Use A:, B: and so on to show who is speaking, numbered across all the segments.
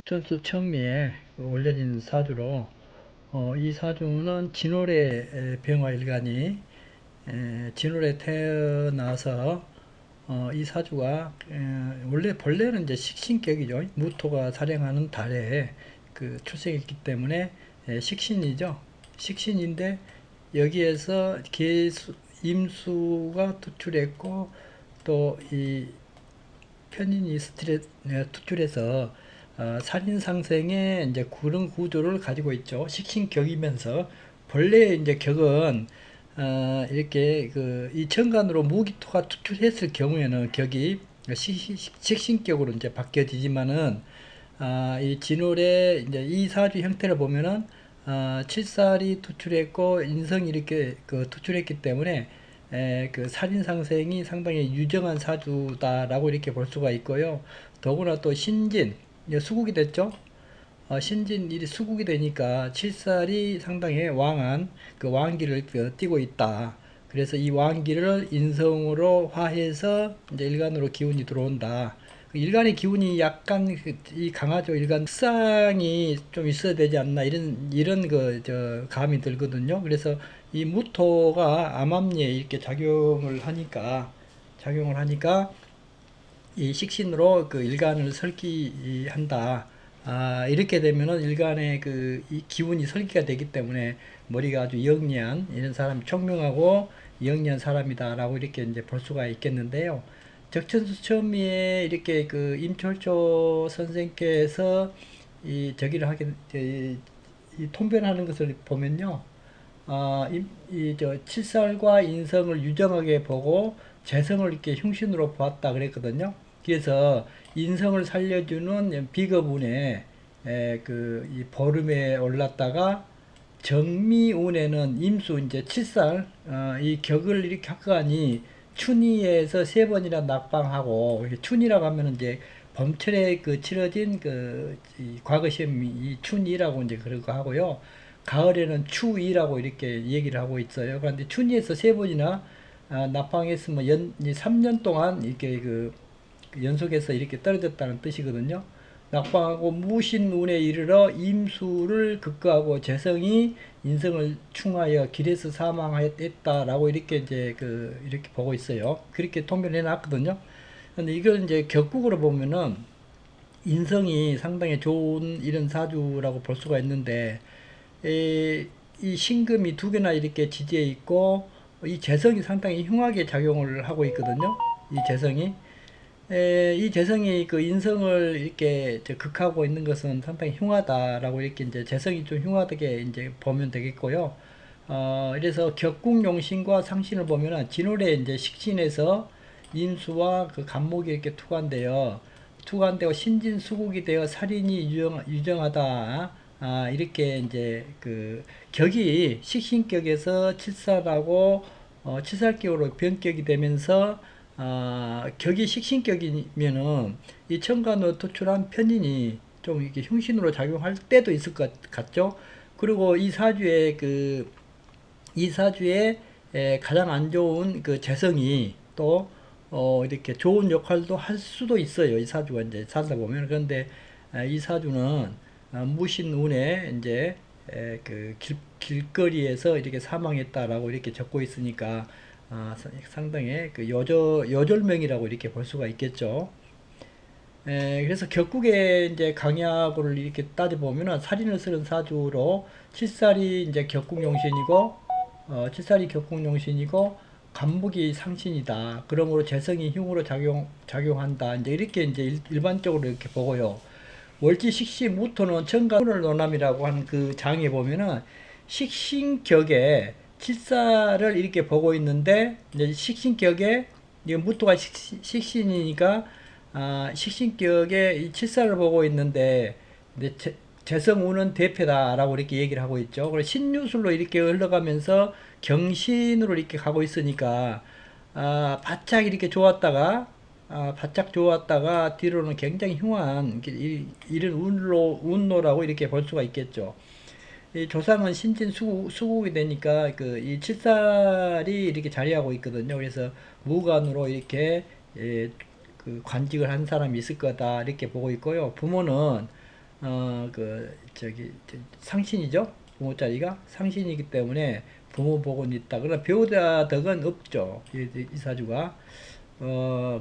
A: 천수 천미에 올려진 사주로 이 사주는 진월의 병화일간이 진월에 태어나서 이 사주가 원래 본래는 이제 식신격이죠. 무토가 살행하는 달에 그 출생했기 때문에 식신이죠. 식신인데 여기에서 임수가 투출했고 또 이 편인이 투출해서 살인상생의 이제 그런 구조를 가지고 있죠. 식신격이면서 본래 이제 격은 이렇게 이 천간으로 무기토가 투출했을 경우에는 격이 식신격으로 이제 바뀌어지지만은 이 진월의 이제 이 사주 형태를 보면은 칠살이 투출했고 인성이 이렇게 투출했기 때문에 그 살인상생이 상당히 유정한 사주다라고 이렇게 볼 수가 있고요. 더구나 또 신진, 수국이 됐죠. 신진일이 수국이 되니까 칠살이 상당히 왕한 그 왕기를 띠고 있다. 그래서 이 왕기를 인성으로 화해서 이제 일간으로 기운이 들어온다. 일간의 기운이 약간 이 강하죠. 일간 특상이 좀 있어야 되지 않나 이런 감이 들거든요. 그래서 이 무토가 암암리에 이렇게 작용을 하니까 이 식신으로 그 일간을 설기한다. 이렇게 되면은 일간의 이 기운이 설기가 되기 때문에 머리가 아주 영리한 이런 사람이 총명하고 영리한 사람이다라고 이렇게 이제 볼 수가 있겠는데요. 적천수천미에 이렇게 임철조 선생께서 이 저기를 하게 이 통변하는 것을 보면요. 칠살과 인성을 유정하게 보고 재성을 이렇게 흉신으로 보았다 그랬거든요. 그래서 인성을 살려주는 비겁운에 이 보름에 올랐다가 정미운에는 임수 이제 칠살 이 격을 이렇게 하니 춘희에서 세 번이나 낙방하고 춘희라고 하면 이제 봄철에 치러진 이 과거 시험이 춘희라고 이제 그러고 하고요. 가을에는 추위라고 이렇게 얘기를 하고 있어요. 그런데 춘희에서 세 번이나 낙방했으면 3년 동안 이렇게 연속해서 이렇게 떨어졌다는 뜻이거든요. 낙방하고 무신운에 이르러 임수를 극거하고 재성이 인성을 충하여 길에서 사망했다라고 이렇게 이제 이렇게 보고 있어요. 그렇게 통변해 놨거든요. 근데 이걸 이제 격국으로 보면은 인성이 상당히 좋은 이런 사주라고 볼 수가 있는데 이 신금이 두 개나 이렇게 지지해 있고 이 재성이 상당히 흉하게 작용을 하고 있거든요. 이 재성이 그 인성을 이렇게 극하고 있는 것은 상당히 흉하다라고 이렇게 이제 재성이 좀 흉하게 이제 보면 되겠고요. 그래서 격국용신과 상신을 보면은 진월에 이제 식신에서 인수와 간목이 이렇게 투관되어 신진수국이 되어 살인이 유정하다. 이렇게 이제 격이 식신격에서 칠살하고 칠살격으로 변격이 되면서 격이 식신격이면은 이 천간으로 도출한 편인이 좀 이렇게 흉신으로 작용할 때도 있을 것 같죠. 그리고 이 사주에 가장 안 좋은 재성이 또 이렇게 좋은 역할도 할 수도 있어요. 이 사주가 이제 살다 보면. 그런데 이 사주는 무신운에 이제 길거리에서 이렇게 사망했다라고 이렇게 적고 있으니까 상당히 요절명이라고 이렇게 볼 수가 있겠죠. 그래서 격국의 이제 강약을 이렇게 따져보면은 살인을 쓰는 사주로 칠살이 이제 격국용신이고 간목이 상신이다. 그러므로 재성이 흉으로 작용한다. 이제 이렇게 이제 일반적으로 이렇게 보고요. 월지 식시 무토는 천간을 논함이라고 하는 그 장에 보면은 식신격에 칠사를 이렇게 보고 있는데 이제 식신격에 이게 무토가 식신이니까 식신격에 이 칠사를 보고 있는데 이제 재성운은 대패다라고 이렇게 얘기를 하고 있죠. 그리고 신유술로 이렇게 흘러가면서 경신으로 이렇게 가고 있으니까 바짝 이렇게 바짝 좋았다가 뒤로는 굉장히 흉한 이런 운로라고 이렇게 볼 수가 있겠죠. 이 조상은 신진 수국이 되니까 이 칠살이 이렇게 자리하고 있거든요. 그래서 무관으로 이렇게 그 관직을 한 사람이 있을 거다 이렇게 보고 있고요. 부모는 상신이죠. 부모 자리가 상신이기 때문에 부모 복은 있다. 그러나 배우자 덕은 없죠. 이 사주가.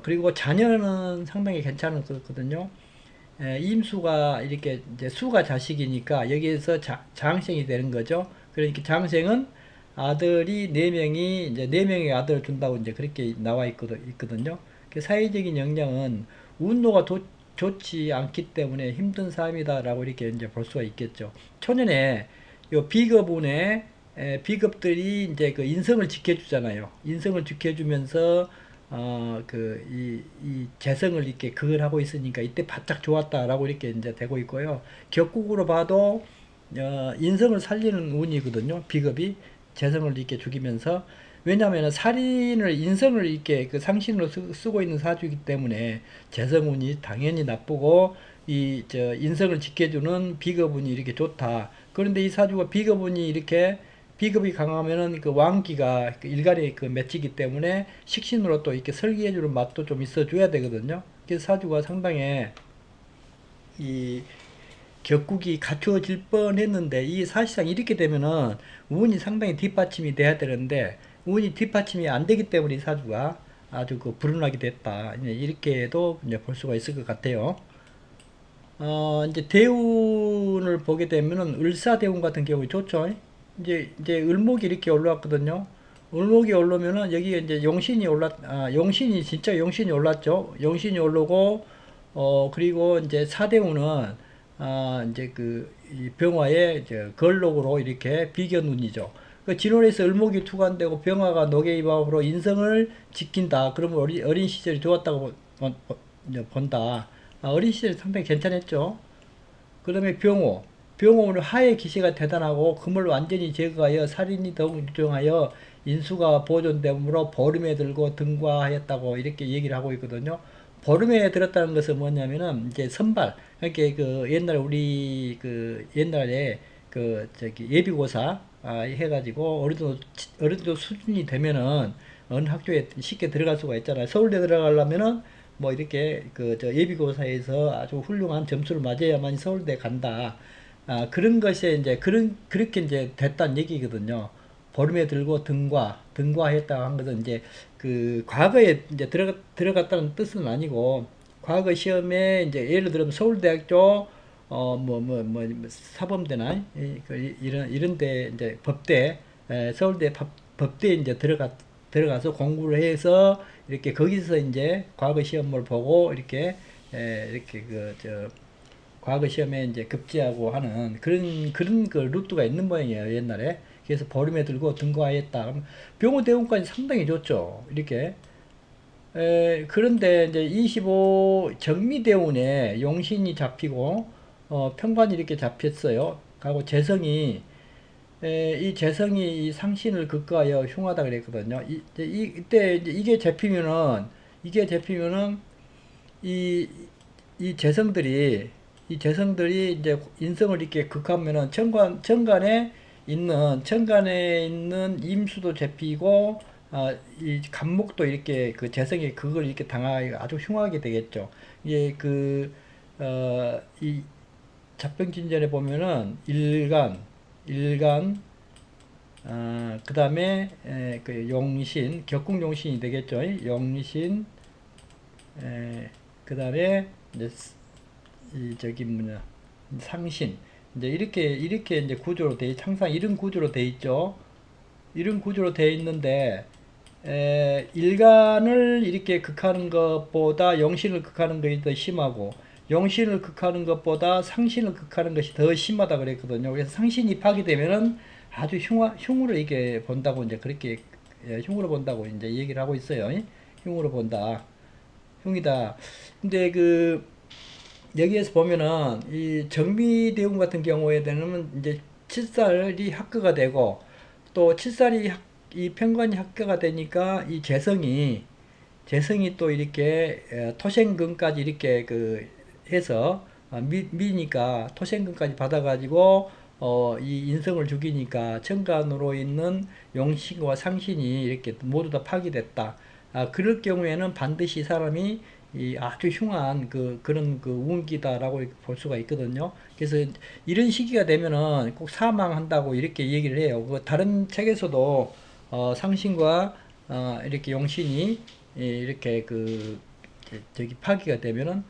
A: 그리고 자녀는 상당히 괜찮았거든요. 임수가 이렇게 이제 수가 자식이니까 여기에서 장생이 되는 거죠. 그러니까 장생은 아들이 4명이 이제 4명의 아들을 준다고 이제 그렇게 나와 있거든요. 그 사회적인 영향은 운도가 좋지 않기 때문에 힘든 삶이다라고 이렇게 이제 볼 수가 있겠죠. 초년에 요 비겁운에 비겁들이 이제 그 인성을 지켜주잖아요. 인성을 지켜주면서 이 재성을 이렇게 그걸 하고 있으니까 이때 바짝 좋았다라고 이렇게 이제 되고 있고요. 격국으로 봐도 인성을 살리는 운이거든요. 비겁이 재성을 이렇게 죽이면서. 왜냐하면 살인을 인성을 이렇게 그 상신으로 쓰고 있는 사주이기 때문에 재성운이 당연히 나쁘고 인성을 지켜주는 비겁운이 이렇게 좋다. 그런데 이 사주가 비겁운이 이렇게 비겁이 강하면은 그 왕기가 그 일간에 그 맺히기 때문에 식신으로 또 이렇게 설계해주는 맛도 좀 있어줘야 되거든요. 그래서 사주가 상당히 이 격국이 갖추어질 뻔했는데 이 사실상 이렇게 되면은 운이 상당히 뒷받침이 돼야 되는데 운이 뒷받침이 안 되기 때문에 이 사주가 아주 그 불운하게 됐다. 이렇게도 이제 볼 수가 있을 것 같아요. 이제 대운을 보게 되면은 을사대운 같은 경우에 좋죠. 이제 을목이 이렇게 올라왔거든요. 을목이 올라오면은 여기에 이제 용신이 진짜 용신이 올랐죠. 용신이 올라오고 그리고 이제 사대운은 이제 이 병화의 이제 걸록으로 이렇게 비견운이죠. 그 진월에서 을목이 투관되고 병화가 노계입합으로 인성을 지킨다. 그러면 어린 시절이 좋았다고 본다. 어린 시절이 상당히 괜찮았죠. 그 다음에 병호는 하의 기세가 대단하고 금을 완전히 제거하여 살인이 더욱 유정하여 인수가 보존되므로 보름에 들고 등과하였다고 이렇게 얘기를 하고 있거든요. 보름에 들었다는 것은 뭐냐면은 이제 선발, 그러니까 그 옛날 우리 그 옛날에 예비고사 해가지고 어느 정도 수준이 되면은 어느 학교에 쉽게 들어갈 수가 있잖아요. 서울대 들어가려면은 뭐 이렇게 예비고사에서 아주 훌륭한 점수를 맞아야만 서울대 간다. 그런 것에 이제 그렇게 이제 됐다는 얘기거든요. 보름에 들고 등과했다 한 것은 이제 그 과거에 이제 들어갔다는 뜻은 아니고 과거 시험에 이제 예를 들면 서울대학 쪽 사범대나 이런 데 이제 법대 서울대 법대에 이제 들어가서 공부를 해서 이렇게 거기서 이제 과거 시험을 보고 이렇게 과거 시험에 이제 급제하고 하는 그런 그 루트가 있는 모양이에요, 옛날에. 그래서 보름에 들고 등과했다. 병호대운까지 상당히 좋죠. 이렇게. 그런데 이제 25 정미대운에 용신이 잡히고 편관이 이렇게 잡혔어요. 하고 재성이 이 재성이 이 상신을 극과하여 흉하다 그랬거든요. 이때 이게 잡히면은 이 재성들이 이제 인성을 이렇게 극하면은 천간에 있는 임수도 잡히고 이 간목도 이렇게 그 재성이 그걸 이렇게 당하기 아주 흉하게 되겠죠. 이게 이 잡병진전에 보면은 일간 그 다음에 그 용신 격국용신이 되겠죠. 용신 그 다음에 이제 상신 이제 이렇게 이제 구조로 항상 이런 구조로 돼 있죠. 이런 구조로 돼 있는데 일간을 이렇게 극하는 것보다 용신을 극하는 것이 더 심하고 용신을 극하는 것보다 상신을 극하는 것이 더 심하다 그랬거든요. 그래서 상신이 파괴되면은 아주 흉으로 이게 본다고 이제 그렇게 흉으로 본다고 이제 얘기를 하고 있어요. 흉으로 본다. 흉이다. 근데 여기에서 보면은 이 정미대운 같은 경우에 되면 이제 칠살이 합거가 되고 또 칠살이 이 편관이 합거가 되니까 이 재성이 또 이렇게 토생금까지 이렇게 해서 미니까 토생금까지 받아가지고 이 인성을 죽이니까 천간으로 있는 용신과 상신이 이렇게 모두 다 파괴됐다. 그럴 경우에는 반드시 사람이 이 아주 흉한 그런 운기다라고 이렇게 볼 수가 있거든요. 그래서 이런 시기가 되면은 꼭 사망한다고 이렇게 얘기를 해요. 그 다른 책에서도 상신과 이렇게 용신이 이렇게 저기 파기가 되면은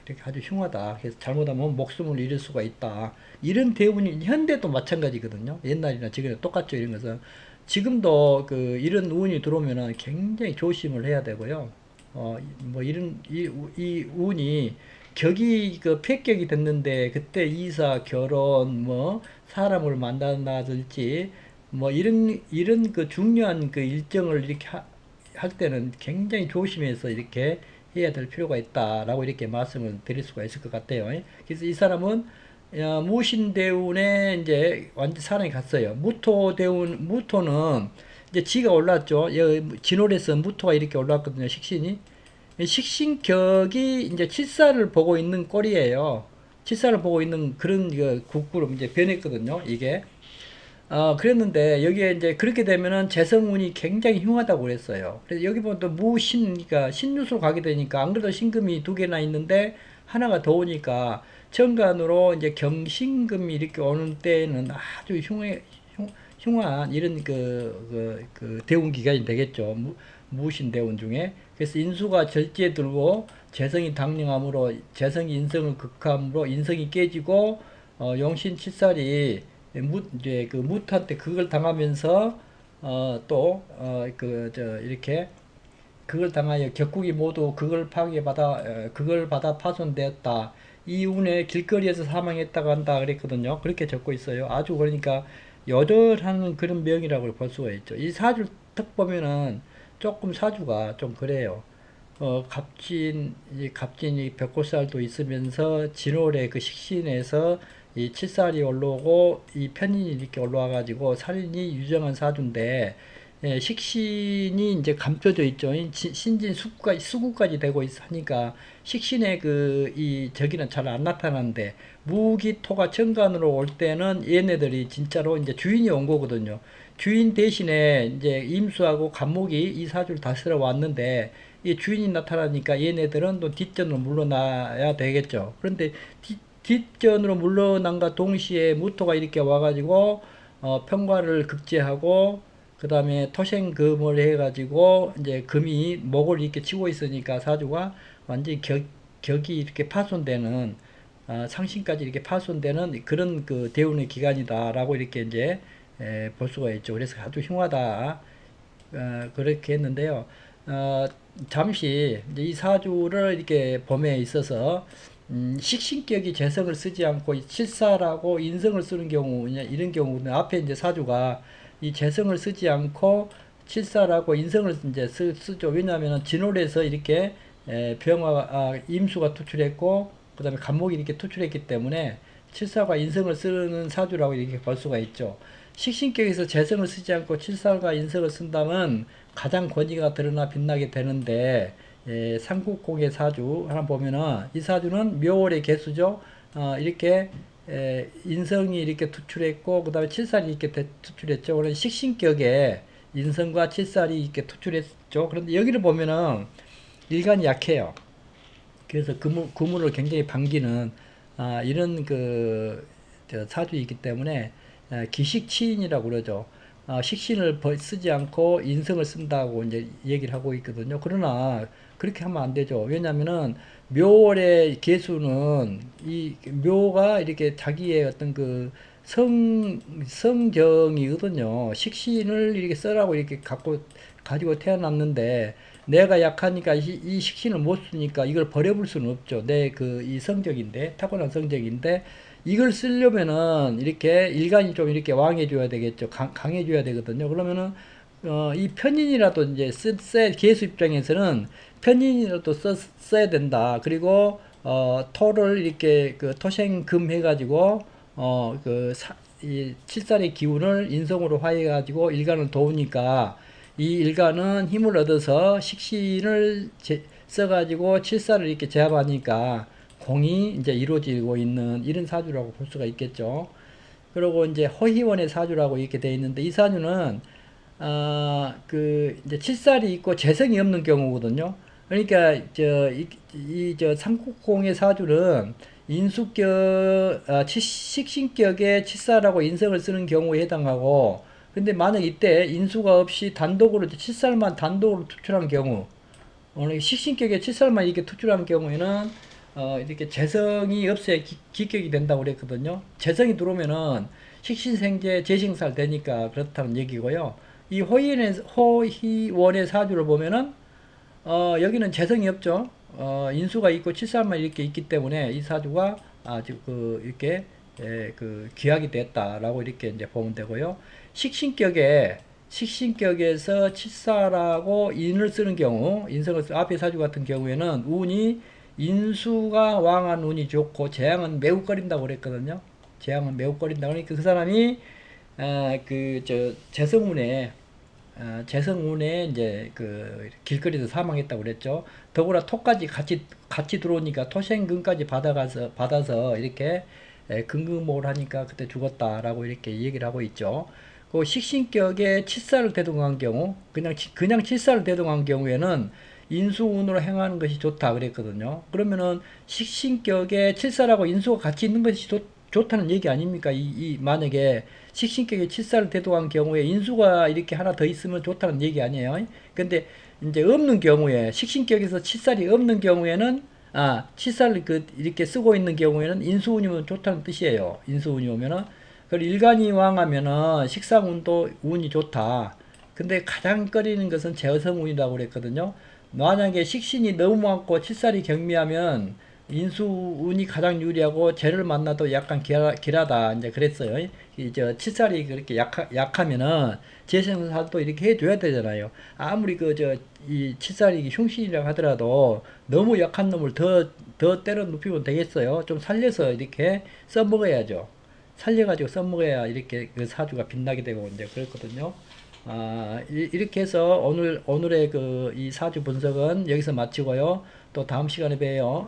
A: 이렇게 아주 흉하다. 그래서 잘못하면 목숨을 잃을 수가 있다. 이런 대운이 현대도 마찬가지거든요. 옛날이나 지금이나 똑같죠. 이런 것은 지금도 이런 운이 들어오면은 굉장히 조심을 해야 되고요. 뭐 이런 이 운이 격이 폐격이 됐는데 그때 이사 결혼 뭐 사람을 만난다든지 뭐 이런 중요한 일정을 이렇게 할 때는 굉장히 조심해서 이렇게 해야 될 필요가 있다라고 이렇게 말씀을 드릴 수가 있을 것 같아요. 그래서 이 사람은 무신대운에 이제 완전 사랑이 갔어요. 무토는 이제 지가 올랐죠. 진월에서 무토가 이렇게 올랐거든요. 식신이. 식신격이 이제 칠사를 보고 있는 꼴이에요. 칠사를 보고 있는 그런 국구로 이제 변했거든요. 이게. 그랬는데 여기에 이제 그렇게 되면은 재성운이 굉장히 흉하다고 그랬어요. 그래서 여기 보면 또 그러니까 신유수로 가게 되니까 안 그래도 신금이 두 개나 있는데 하나가 더 오니까 정관으로 이제 경신금이 이렇게 오는 때는 아주 흉한 이런 대운 기간이 되겠죠. 무신 대운 중에. 그래서 인수가 절지에 들고 재성이 당령함으로 재성이 인성을 극함으로 인성이 깨지고 용신 칠살이 이제 무한테 그걸 당하면서 이렇게 그걸 당하여 격국이 모두 그걸 받아 파손되었다. 이 운에 길거리에서 사망했다고 한다 그랬거든요. 그렇게 적고 있어요. 아주 그러니까 여절하는 그런 명이라고 볼 수가 있죠. 이 사주 딱 보면은 조금 사주가 좀 그래요. 갑진이 벽골살도 있으면서 진월의 그 식신에서 이 칠살이 올라오고 이 편인이 이렇게 올라와가지고 살인이 유정한 사주인데 식신이 이제 감춰져 있죠. 신진 수구까지 되고 하니까 식신의 이 저기는 잘 안 나타나는데 무기토가 정관으로 올 때는 얘네들이 진짜로 이제 주인이 온 거거든요. 주인 대신에 이제 임수하고 간목이 이 사주를 다스려 왔는데 이 주인이 나타나니까 얘네들은 또 뒷전으로 물러나야 되겠죠. 그런데 뒷전으로 물러난과 동시에 무토가 이렇게 와가지고 평과를 극제하고 그 다음에 토생금을 해가지고 이제 금이 목을 이렇게 치고 있으니까 사주가 완전히 격이 이렇게 파손되는 상신까지 이렇게 파손되는 그런 대운의 기간이다라고 이렇게 이제 볼 수가 있죠. 그래서 아주 흉하다 그렇게 했는데요. 잠시 이 사주를 이렇게 봄에 있어서 식신격이 재성을 쓰지 않고 칠사라고 인성을 쓰는 경우 이런 경우는 앞에 이제 사주가 이 재성을 쓰지 않고 칠사라고 인성을 이제 쓰죠. 왜냐하면 진월에서 이렇게 임수가 투출했고 그 다음에 간목이 이렇게 투출했기 때문에 칠사가 인성을 쓰는 사주라고 이렇게 볼 수가 있죠. 식신격에서 재성을 쓰지 않고 칠사가 인성을 쓴다면 가장 권위가 드러나 빛나게 되는데 삼국공의 사주 하나 보면은 이 사주는 묘월의 개수죠. 이렇게 인성이 이렇게 투출했고 그 다음에 칠살이 이렇게 투출했죠. 그런 식신격에 인성과 칠살이 이렇게 투출했죠. 그런데 여기를 보면은 일간이 약해요. 그래서 그물을 굉장히 반기는 이런 사주이기 때문에 기식치인이라고 그러죠. 식신을 쓰지 않고 인성을 쓴다고 이제 얘기를 하고 있거든요. 그러나 그렇게 하면 안 되죠. 왜냐면은 묘월의 개수는 이 묘가 이렇게 자기의 어떤 성정이거든요. 식신을 이렇게 써라고 이렇게 가지고 태어났는데 내가 약하니까 이 식신을 못 쓰니까 이걸 버려볼 수는 없죠. 이 성적인데, 타고난 성적인데, 이걸 쓰려면은 이렇게 일간이 좀 이렇게 왕해줘야 되겠죠. 강해줘야 되거든요. 그러면은 이 편인이라도 이제 개수 입장에서는 편인이라도 써야 된다. 그리고 토를 이렇게 토생금 해가지고 이 칠살의 기운을 인성으로 화해가지고 일간을 도우니까 이 일간은 힘을 얻어서 식신을 써가지고 칠살을 이렇게 제압하니까 공이 이제 이루어지고 있는 이런 사주라고 볼 수가 있겠죠. 그리고 이제 허희원의 사주라고 이렇게 되어 있는데 이 사주는 이제 칠살이 있고 재성이 없는 경우거든요. 그러니까 저 삼국공의 사주는 식신격에 칠살하고 인성을 쓰는 경우에 해당하고, 근데 만약 이때 인수가 없이 단독으로 칠살만 단독으로 투출한 경우, 식신격에 칠살만 이렇게 투출한 경우에는 이렇게 재성이 없어야 기격이 된다고 그랬거든요. 재성이 들어오면은 식신생재 재생살 되니까 그렇다는 얘기고요. 이 호희원의 사주를 보면은 여기는 재성이 없죠. 인수가 있고 칠살만 이렇게 있기 때문에 이 사주가 아주 이렇게 그 귀하게 됐다라고 이렇게 이제 보면 되고요. 식신격에서 칠살하고 인을 쓰는 경우, 앞에 사주 같은 경우에는 운이 인수가 왕한 운이 좋고 재앙은 매우 꺼린다고 그랬거든요. 재앙은 매우 꺼린다. 그러니까 그 사람이 재성운에 이제 그 길거리에서 사망했다고 그랬죠. 더구나 토까지 같이 들어오니까 토생금까지 받아서 이렇게 금극목을 하니까 그때 죽었다라고 이렇게 얘기를 하고 있죠. 그 식신격에 칠살을 대동한 경우, 그냥 칠살을 대동한 경우에는 인수운으로 행하는 것이 좋다 그랬거든요. 그러면은 식신격에 칠살하고 인수가 같이 있는 것이 좋다는 얘기 아닙니까? 만약에 식신격에 칠살을 대동한 경우에 인수가 이렇게 하나 더 있으면 좋다는 얘기 아니에요. 근데 이제 없는 경우에, 식신격에서 칠살이 없는 경우에는, 칠살을 이렇게 쓰고 있는 경우에는 인수운이면 좋다는 뜻이에요. 인수운이 오면은. 그리고 일간이 왕하면은 식상운도 운이 좋다. 근데 가장 꺼리는 것은 재성운이라고 그랬거든요. 만약에 식신이 너무 많고 칠살이 경미하면 인수운이 가장 유리하고 재를 만나도 약간 길하다 이제 그랬어요. 칠살이 그렇게 약하면은 재생살도 이렇게 해줘야 되잖아요. 아무리 이 칠살이 흉신이라고 하더라도 너무 약한 놈을 더 때려 눕히면 되겠어요. 좀 살려서 이렇게 써먹어야죠. 살려가지고 써먹어야 이렇게 그 사주가 빛나게 되고 이제 그렇거든요. 이렇게 해서 오늘의 이 사주 분석은 여기서 마치고요. 또 다음 시간에 봬요.